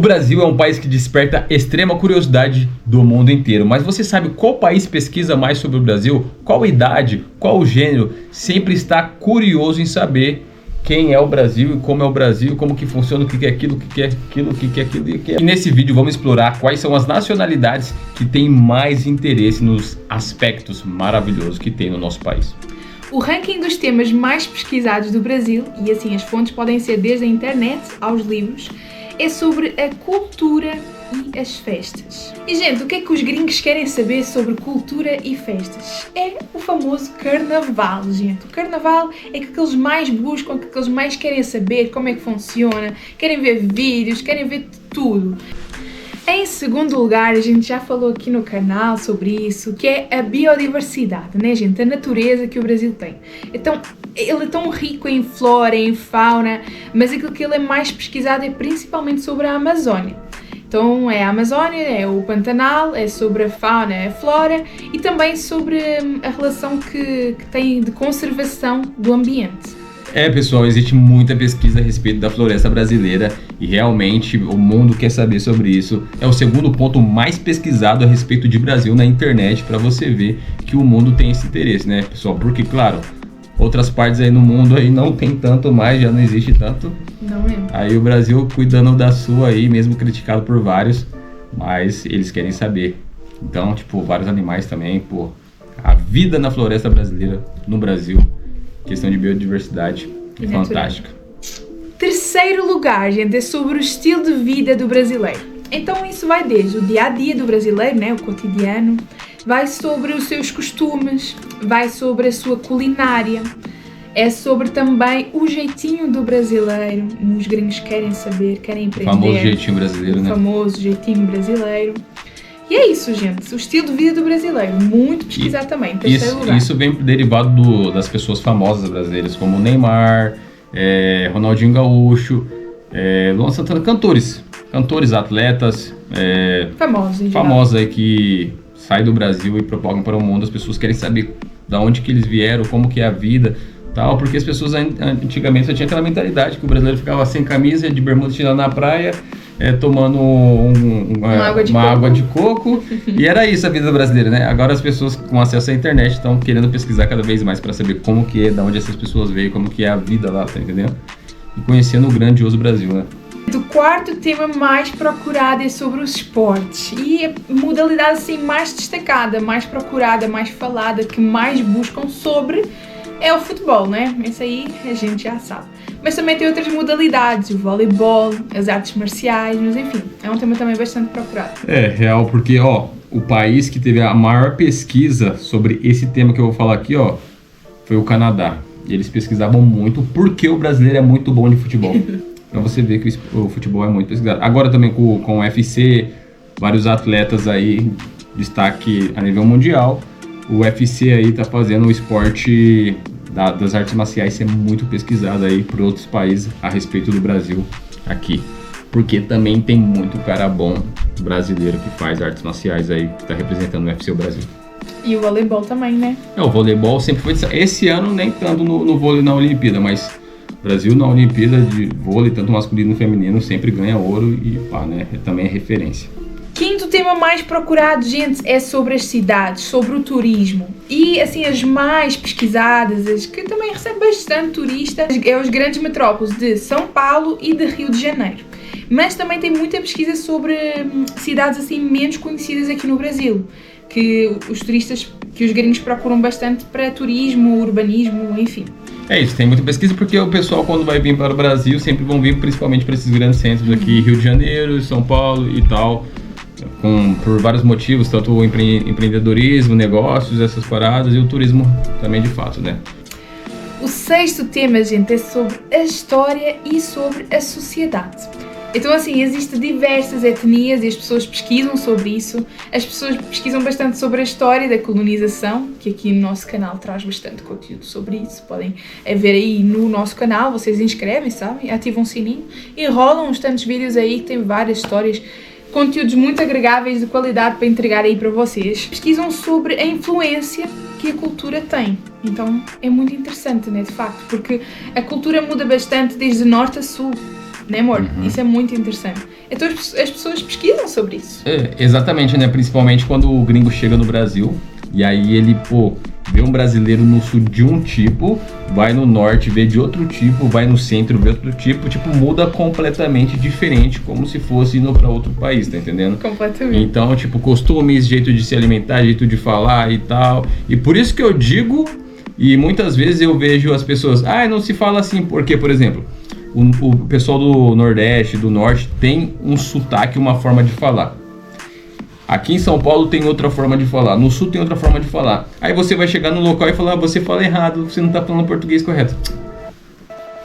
O Brasil é um país que desperta extrema curiosidade do mundo inteiro, mas você sabe qual país pesquisa mais sobre o Brasil? Qual idade? Qual gênero? Sempre está curioso em saber quem é o Brasil e como é o Brasil, como que funciona, o que é aquilo, o que é aquilo, o que é aquilo e o que é... E nesse vídeo vamos explorar quais são as nacionalidades que têm mais interesse nos aspectos maravilhosos que tem no nosso país. O ranking dos temas mais pesquisados do Brasil, e assim as fontes podem ser desde a internet aos livros, é sobre a cultura e as festas. E gente, o que é que os gringos querem saber sobre cultura e festas? É o famoso carnaval, gente. O carnaval é que eles mais buscam, que eles mais querem saber como é que funciona, querem ver vídeos, querem ver tudo. Em segundo lugar, a gente já falou aqui no canal sobre isso, que é a biodiversidade, né, gente? A natureza que o Brasil tem. Então, ele é tão rico em flora, em fauna, mas aquilo que ele é mais pesquisado é principalmente sobre a Amazónia. Então, é a Amazónia, é o Pantanal, é sobre a fauna, a flora e também sobre a relação que tem de conservação do ambiente. Pessoal, existe muita pesquisa a respeito da floresta brasileira e realmente o mundo quer saber sobre isso. É o segundo ponto mais pesquisado a respeito de Brasil na internet, para você ver que o mundo tem esse interesse, né, pessoal? Porque, claro, outras partes aí no mundo aí não tem tanto mais, já não existe tanto. Não é? Aí o Brasil cuidando da sua aí, mesmo criticado por vários, mas eles querem saber. Então, tipo, vários animais também, pô, a vida na floresta brasileira, no Brasil, questão de biodiversidade é fantástica. Terceiro lugar, gente, é sobre o estilo de vida do brasileiro. Então isso vai desde o dia a dia do brasileiro, né, o cotidiano, vai sobre os seus costumes, vai sobre a sua culinária, é sobre também o jeitinho do brasileiro. Os gringos querem saber, querem aprender. O famoso jeitinho brasileiro, né? O famoso jeitinho brasileiro. E é isso, gente, o estilo de vida do brasileiro, muito pesquisado também, terceiro lugar. Isso vem derivado das pessoas famosas brasileiras, como Neymar, Ronaldinho Gaúcho, Luan Santana, cantores, atletas, famosos aí que saem do Brasil e propagam para o mundo. As pessoas querem saber de onde que eles vieram, como que é a vida, tal, porque as pessoas antigamente só tinham aquela mentalidade que o brasileiro ficava sem camisa, de bermuda, tirando na praia, tomando uma água de coco e era isso a vida brasileira, né? Agora as pessoas com acesso à internet estão querendo pesquisar cada vez mais para saber como que é, de onde essas pessoas veio, como que é a vida lá, tá entendendo? E conhecendo o grandioso Brasil, né? O quarto tema mais procurado é sobre os esportes e a modalidade assim mais destacada, mais procurada, mais falada, que mais buscam sobre é o futebol, né? Esse aí a gente já sabe. Mas também tem outras modalidades, o voleibol, as artes marciais, mas enfim, é um tema também bastante procurado. Real, porque, o país que teve a maior pesquisa sobre esse tema que eu vou falar aqui, foi o Canadá. E eles pesquisavam muito porque o brasileiro é muito bom de futebol. Pra você ver que o futebol é muito pesquisado. Agora também com o UFC, vários atletas aí, destaque a nível mundial. O UFC aí tá fazendo o esporte das artes marciais ser muito pesquisado aí por outros países a respeito do Brasil aqui. Porque também tem muito cara bom brasileiro que faz artes marciais aí, que tá representando o UFC o Brasil. E o voleibol também, né? O voleibol sempre foi... Esse ano nem tanto no vôlei na Olimpíada, mas o Brasil na Olimpíada de vôlei, tanto masculino como feminino, sempre ganha ouro e pá, né? Também é referência. Quinto tema mais procurado, gente, é sobre as cidades, sobre o turismo. E, assim, as mais pesquisadas, as que também recebem bastante turistas, é os grandes metrópoles de São Paulo e de Rio de Janeiro. Mas também tem muita pesquisa sobre cidades, assim, menos conhecidas aqui no Brasil, que os turistas, que os gringos procuram bastante para turismo, urbanismo, enfim. É isso, tem muita pesquisa porque o pessoal quando vai vir para o Brasil sempre vão vir principalmente para esses grandes centros aqui, Rio de Janeiro, São Paulo e tal. Por vários motivos, tanto o empreendedorismo, negócios, essas paradas e o turismo também de fato, né? O sexto tema, gente, é sobre a história e sobre a sociedade. Então, assim, existem diversas etnias e as pessoas pesquisam sobre isso. As pessoas pesquisam bastante sobre a história da colonização, que aqui no nosso canal traz bastante conteúdo sobre isso. Podem ver aí no nosso canal, vocês inscrevem, sabem? Ativam o sininho e rolam uns tantos vídeos aí que tem várias histórias, conteúdos muito agregáveis de qualidade para entregar aí para vocês. Pesquisam sobre a influência que a cultura tem. Então é muito interessante, né, de facto, porque a cultura muda bastante desde norte a sul. né, amor? Isso é muito interessante. Então as pessoas pesquisam sobre isso. Exatamente, né? Principalmente quando o gringo chega no Brasil e aí ele, vê um brasileiro no sul de um tipo, vai no norte, vê de outro tipo, vai no centro, vê outro tipo, muda completamente diferente, como se fosse indo para outro país, tá entendendo? Completamente. Então, costumes, jeito de se alimentar, jeito de falar e tal. E por isso que eu digo, e muitas vezes eu vejo as pessoas, não se fala assim, porque, por exemplo, o pessoal do Nordeste, do Norte, tem um sotaque, uma forma de falar. Aqui em São Paulo tem outra forma de falar, no Sul tem outra forma de falar. Aí você vai chegar no local e falar, você fala errado, você não tá falando português correto.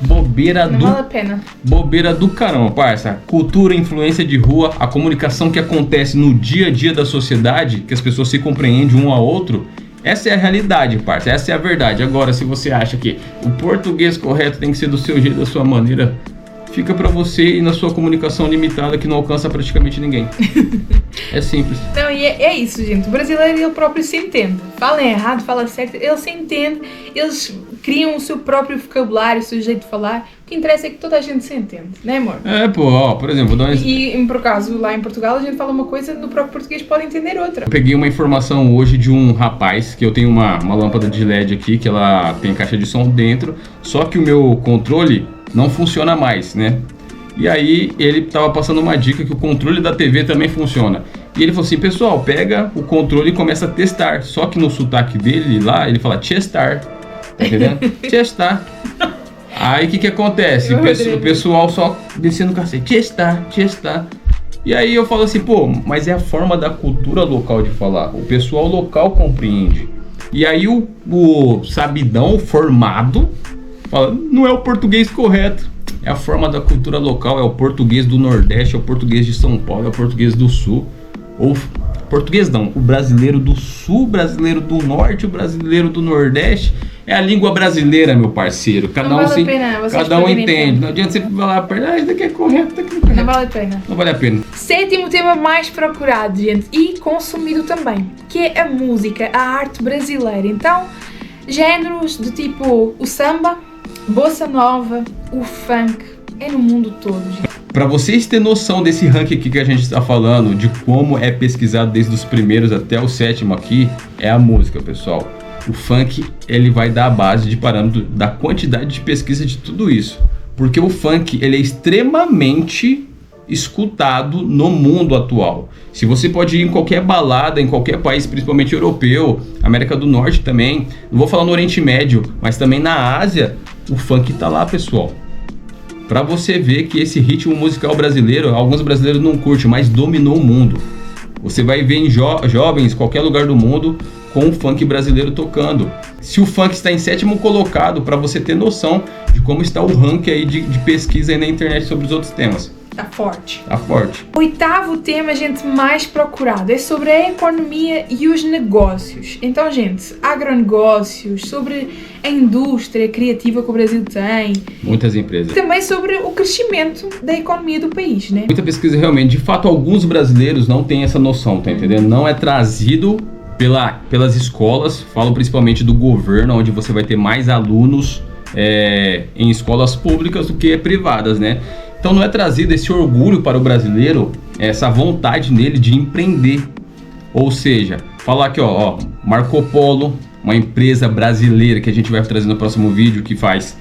Não vale a pena. Bobeira do caramba, parça. Cultura, influência de rua, a comunicação que acontece no dia a dia da sociedade, que as pessoas se compreendem um ao outro, essa é a realidade, parça, essa é a verdade. Agora, se você acha que o português correto tem que ser do seu jeito, da sua maneira, fica pra você e na sua comunicação limitada que não alcança praticamente ninguém. É simples. Não, e é isso, gente. O brasileiro, ele próprio se entende. Fala errado, fala certo, ele se entende. Eles criam o seu próprio vocabulário, o seu jeito de falar. O que interessa é que toda a gente se entende, né, amor? Por exemplo... E por acaso, lá em Portugal, a gente fala uma coisa, no próprio português pode entender outra. Eu peguei uma informação hoje de um rapaz, que eu tenho uma lâmpada de LED aqui, que ela tem caixa de som dentro, só que o meu controle não funciona mais, né? E aí ele tava passando uma dica que o controle da TV também funciona. E ele falou assim, pessoal, pega o controle e começa a testar. Só que no sotaque dele lá, ele fala testar. Tá entendendo? Testar. Aí o que acontece? O pessoal só descendo o cacete. Testar. E aí eu falo assim, mas é a forma da cultura local de falar. O pessoal local compreende. E aí o sabidão formado fala, não é o português correto. É a forma da cultura local, é o português do Nordeste, é o português de São Paulo, é o português do Sul. Ou português não, o brasileiro do Sul, o brasileiro do Norte, o brasileiro do Nordeste. É a língua brasileira, meu parceiro. Cada um entende. Não adianta você falar, isso daqui é correto, isso daqui não é correto. Não vale a pena. Não vale a pena. Sétimo tema mais procurado, gente, e consumido também, que é a música, a arte brasileira. Então, géneros do tipo o samba, bossa nova, o funk, é no mundo todo, gente. Para vocês terem noção desse ranking aqui que a gente está falando, de como é pesquisado desde os primeiros até o sétimo aqui, é a música, pessoal. O funk, ele vai dar a base de parâmetro da quantidade de pesquisa de tudo isso. Porque o funk, ele é extremamente escutado no mundo atual. Se você pode ir em qualquer balada, em qualquer país, principalmente europeu, América do Norte também, não vou falar no Oriente Médio, mas também na Ásia, o funk tá lá, pessoal. Pra você ver que esse ritmo musical brasileiro, alguns brasileiros não curtem, mas dominou o mundo. Você vai ver em jovens, qualquer lugar do mundo, com o funk brasileiro tocando. Se o funk está em sétimo colocado, para você ter noção de como está o ranking aí de pesquisa aí na internet sobre os outros temas. Tá forte. Tá forte. Oitavo tema, gente, mais procurado é sobre a economia e os negócios. Então, gente, agronegócios, sobre a indústria criativa que o Brasil tem. Muitas empresas. Também sobre o crescimento da economia do país, né? Muita pesquisa realmente. De fato, alguns brasileiros não têm essa noção, tá entendendo? Não é trazido pelas escolas, falo principalmente do governo, onde você vai ter mais alunos em escolas públicas do que privadas, né? Então não é trazido esse orgulho para o brasileiro, essa vontade nele de empreender. Ou seja, falar aqui, Marco Polo, uma empresa brasileira que a gente vai trazer no próximo vídeo, que faz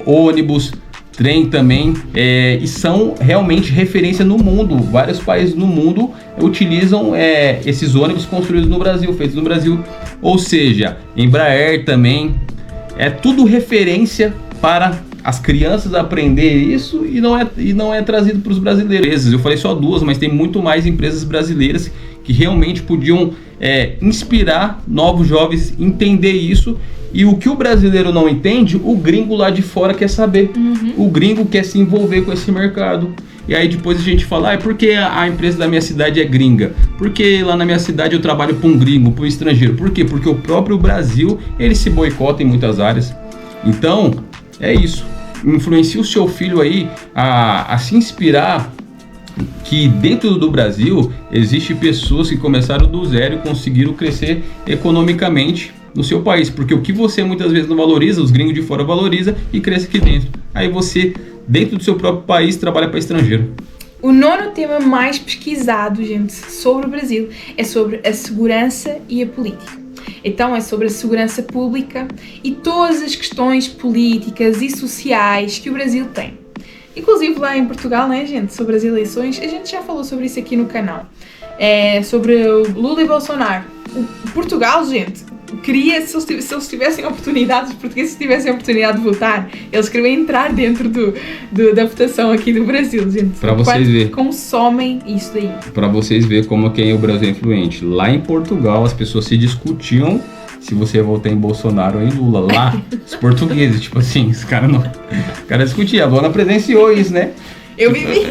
ônibus, trem também, e são realmente referência no mundo. Vários países no mundo utilizam esses ônibus construídos no Brasil, feitos no Brasil. Ou seja, Embraer também, é tudo referência para as crianças aprender isso e não é trazido para os brasileiros. Eu falei só duas, mas tem muito mais empresas brasileiras que realmente podiam inspirar novos jovens a entender isso. E o que o brasileiro não entende, o gringo lá de fora quer saber. O gringo quer se envolver com esse mercado. E aí depois a gente fala, por que a empresa da minha cidade é gringa? Porque lá na minha cidade eu trabalho para um gringo, para um estrangeiro. Por quê? Porque o próprio Brasil, ele se boicota em muitas áreas. Então, é isso. Influencia o seu filho aí a se inspirar que dentro do Brasil existe pessoas que começaram do zero e conseguiram crescer economicamente no seu país. Porque o que você muitas vezes não valoriza, os gringos de fora valorizam e cresce aqui dentro. Aí você dentro do seu próprio país, trabalha para estrangeiro. O nono tema mais pesquisado, gente, sobre o Brasil é sobre a segurança e a política. Então é sobre a segurança pública e todas as questões políticas e sociais que o Brasil tem. Inclusive lá em Portugal, né, gente, sobre as eleições, a gente já falou sobre isso aqui no canal. Sobre o Lula e Bolsonaro. Portugal, gente, queria, se eles tivessem oportunidade, os portugueses tivessem a oportunidade de votar, eles queriam entrar dentro da votação aqui do Brasil, gente. Para vocês verem. Consomem isso daí. Para vocês verem como que o Brasil é influente. Lá em Portugal, as pessoas se discutiam se você ia votar em Bolsonaro ou em Lula. Lá, os portugueses, tipo assim, os caras não... Os caras discutiam. A Luana presenciou isso, né? Eu vivi.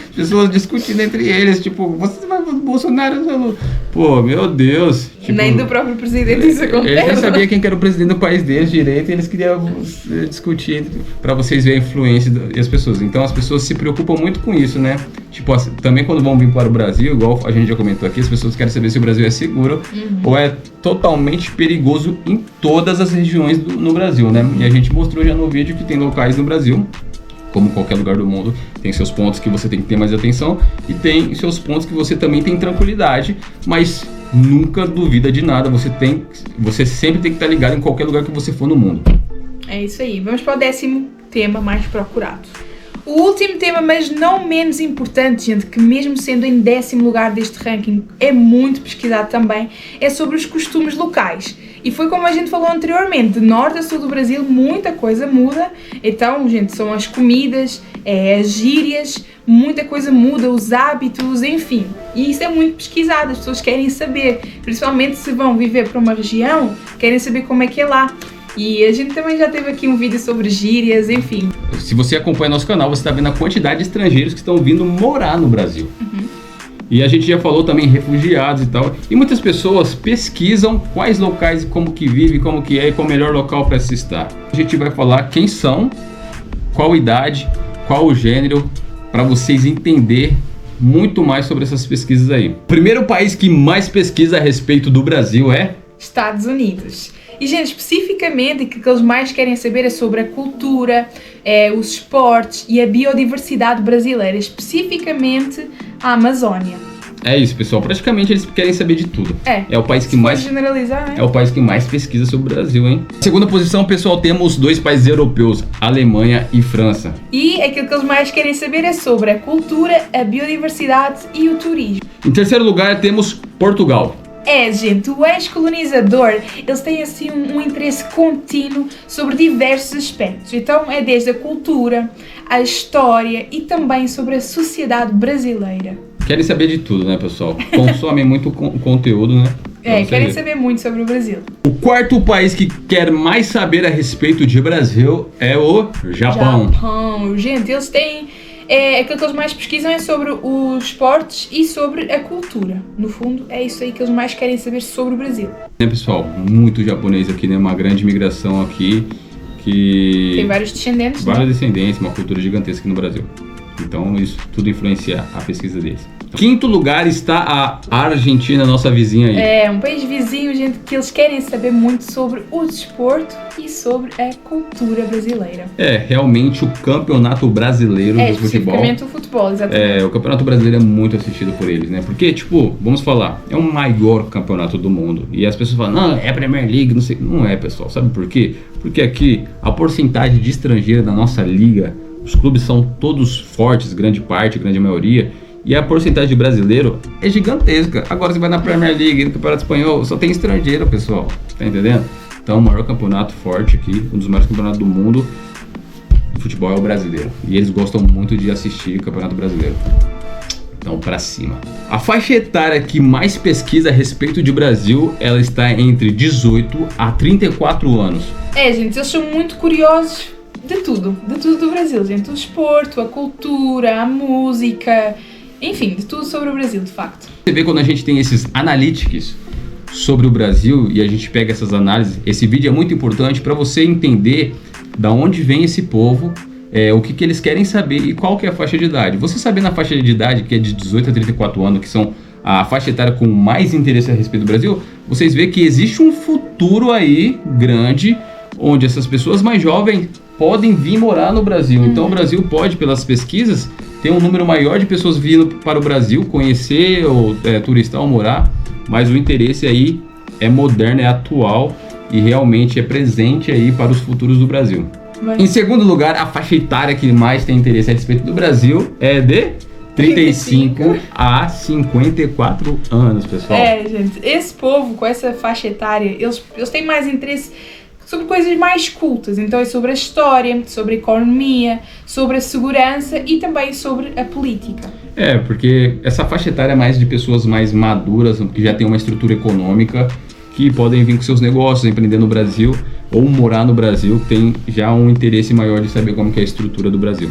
As pessoas discutindo entre eles, tipo, você vai votar Bolsonaro? Pô, meu Deus. Tipo, nem do próprio presidente isso acontece. Eles nem sabiam quem que era o presidente do país deles direito, e eles queriam discutir para vocês verem a influência das pessoas. Então as pessoas se preocupam muito com isso, né? Tipo, assim, também quando vão vir para o Brasil, igual a gente já comentou aqui, as pessoas querem saber se o Brasil é seguro ou é totalmente perigoso em todas as regiões no Brasil, né? E a gente mostrou já no vídeo que tem locais no Brasil, como qualquer lugar do mundo, tem seus pontos que você tem que ter mais atenção e tem seus pontos que você também tem tranquilidade, mas nunca duvida de nada, você sempre tem que estar ligado em qualquer lugar que você for no mundo. É isso aí, vamos para o 10º tema mais procurado. O último tema, mas não menos importante, gente, que mesmo sendo em 10º lugar deste ranking, é muito pesquisado também, é sobre os costumes locais. E foi como a gente falou anteriormente, de norte a sul do Brasil muita coisa muda. Então, gente, são as comidas, as gírias, muita coisa muda, os hábitos, enfim. E isso é muito pesquisado, as pessoas querem saber, principalmente se vão viver para uma região, querem saber como é que é lá. E a gente também já teve aqui um vídeo sobre gírias, enfim. Se você acompanha nosso canal, você está vendo a quantidade de estrangeiros que estão vindo morar no Brasil. E a gente já falou também refugiados e tal. E muitas pessoas pesquisam quais locais e como que vive, como que é e qual o melhor local para se estar. A gente vai falar quem são, qual idade, qual o gênero, para vocês entenderem muito mais sobre essas pesquisas aí. O primeiro país que mais pesquisa a respeito do Brasil é... Estados Unidos. E, gente, especificamente o que eles mais querem saber é sobre a cultura, os esportes e a biodiversidade brasileira, especificamente a Amazônia. É isso, pessoal. Praticamente eles querem saber de tudo. É o país que mais generalizar, né? É o país que mais pesquisa sobre o Brasil, hein? Segunda posição, pessoal, temos 2 países europeus, Alemanha e França. E aquilo que eles mais querem saber é sobre a cultura, a biodiversidade e o turismo. Em terceiro lugar, temos Portugal. Gente, o ex-colonizador, eles têm assim um interesse contínuo sobre diversos aspectos. Então é desde a cultura, a história e também sobre a sociedade brasileira. Querem saber de tudo, né, pessoal? Consomem muito conteúdo, né? Querem saber muito sobre o Brasil. O quarto país que quer mais saber a respeito de Brasil é o Japão. Gente, eles têm... aquilo que eles mais pesquisam é sobre os esportes e sobre a cultura. No fundo, é isso aí que eles mais querem saber sobre o Brasil. Pessoal, muito japonês aqui, né? Uma grande migração aqui que... Tem vários descendentes, vários descendentes, uma cultura gigantesca aqui no Brasil. Então, isso tudo influencia a pesquisa deles. Quinto lugar está a Argentina, nossa vizinha aí. Um país vizinho, gente, que eles querem saber muito sobre o desporto e sobre a cultura brasileira. Realmente o campeonato brasileiro do futebol. Especificamente o futebol, exatamente. O campeonato brasileiro é muito assistido por eles, né? Porque, tipo, vamos falar, é o maior campeonato do mundo. E as pessoas falam, não, é a Premier League, não sei. Não é, pessoal. Sabe por quê? Porque aqui a porcentagem de estrangeiro da nossa liga, os clubes são todos fortes, grande maioria. E a porcentagem de brasileiro é gigantesca. Agora você vai na Premier League, no Campeonato Espanhol, só tem estrangeiro, pessoal. Tá entendendo? Então o maior campeonato forte aqui, um dos maiores campeonatos do mundo de futebol é o brasileiro. E eles gostam muito de assistir o Campeonato Brasileiro. Então pra cima. A faixa etária que mais pesquisa a respeito de Brasil, ela está entre 18 a 34 anos. Gente, eles são muito curiosos de tudo do Brasil, gente. O esporte, a cultura, a música... Enfim, de tudo sobre o Brasil, de facto. Você vê quando a gente tem esses analytics sobre o Brasil e a gente pega essas análises, esse vídeo é muito importante para você entender da onde vem esse povo, o que eles querem saber e qual que é a faixa de idade. Você saber na faixa de idade, que é de 18 a 34 anos, que são a faixa etária com mais interesse a respeito do Brasil, vocês veem que existe um futuro aí grande, onde essas pessoas mais jovens podem vir morar no Brasil. Então o Brasil pode, pelas pesquisas, ter um número maior de pessoas vindo para o Brasil, conhecer ou turistar ou morar, mas o interesse aí é moderno, é atual e realmente é presente aí para os futuros do Brasil. Em segundo lugar, a faixa etária que mais tem interesse a respeito do Brasil é de 35 a 54 anos, pessoal. Gente, esse povo com essa faixa etária, eles têm mais interesse sobre coisas mais cultas. Então é sobre a história, sobre a economia, sobre a segurança e também sobre a política. Porque essa faixa etária é mais de pessoas mais maduras, que já têm uma estrutura econômica, que podem vir com seus negócios, empreender no Brasil ou morar no Brasil, tem já um interesse maior de saber como que é a estrutura do Brasil.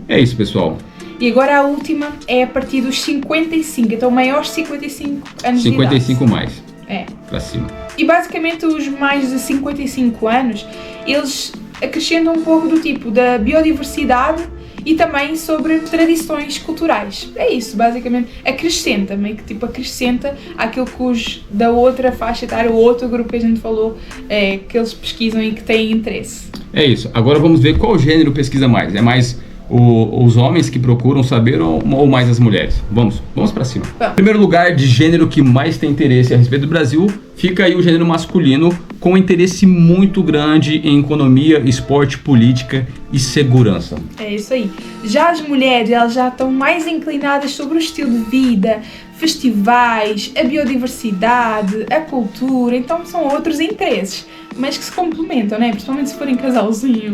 É isso, pessoal. E agora a última é a partir dos 55, então maiores de 55 anos 55 de idade. mais. Pra cima. E basicamente os mais de 55 anos, eles acrescentam um pouco do tipo da biodiversidade e também sobre tradições culturais. É isso, basicamente. Acrescenta, meio que tipo acrescenta aquilo que os da outra faixa etária, o outro grupo que a gente falou, que eles pesquisam e que têm interesse. É isso. Agora vamos ver qual gênero pesquisa mais. É mais os homens que procuram saber ou mais as mulheres? Vamos pra cima. Em primeiro lugar, de gênero que mais tem interesse a respeito do Brasil, fica aí o gênero masculino, com interesse muito grande em economia, esporte, política e segurança. É isso aí. Já as mulheres, elas já estão mais inclinadas sobre o estilo de vida, festivais, a biodiversidade, a cultura, então são outros interesses, mas que se complementam, né? Principalmente se forem casalzinho.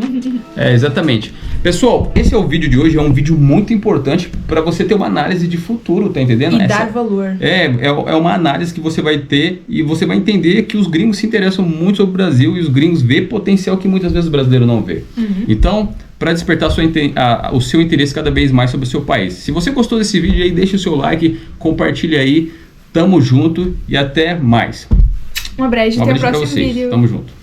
Exatamente. Pessoal, esse é o vídeo de hoje, é um vídeo muito importante para você ter uma análise de futuro, tá entendendo? E dar valor. É uma análise que você vai ter e você vai entender que os gringos se interessam muito sobre o Brasil e os gringos vê potencial que muitas vezes o brasileiro não vê. Então, para despertar o seu interesse cada vez mais sobre o seu país. Se você gostou desse vídeo aí, deixa o seu like, compartilha aí, tamo junto e até mais. Um abraço, até o próximo vídeo. Tamo junto.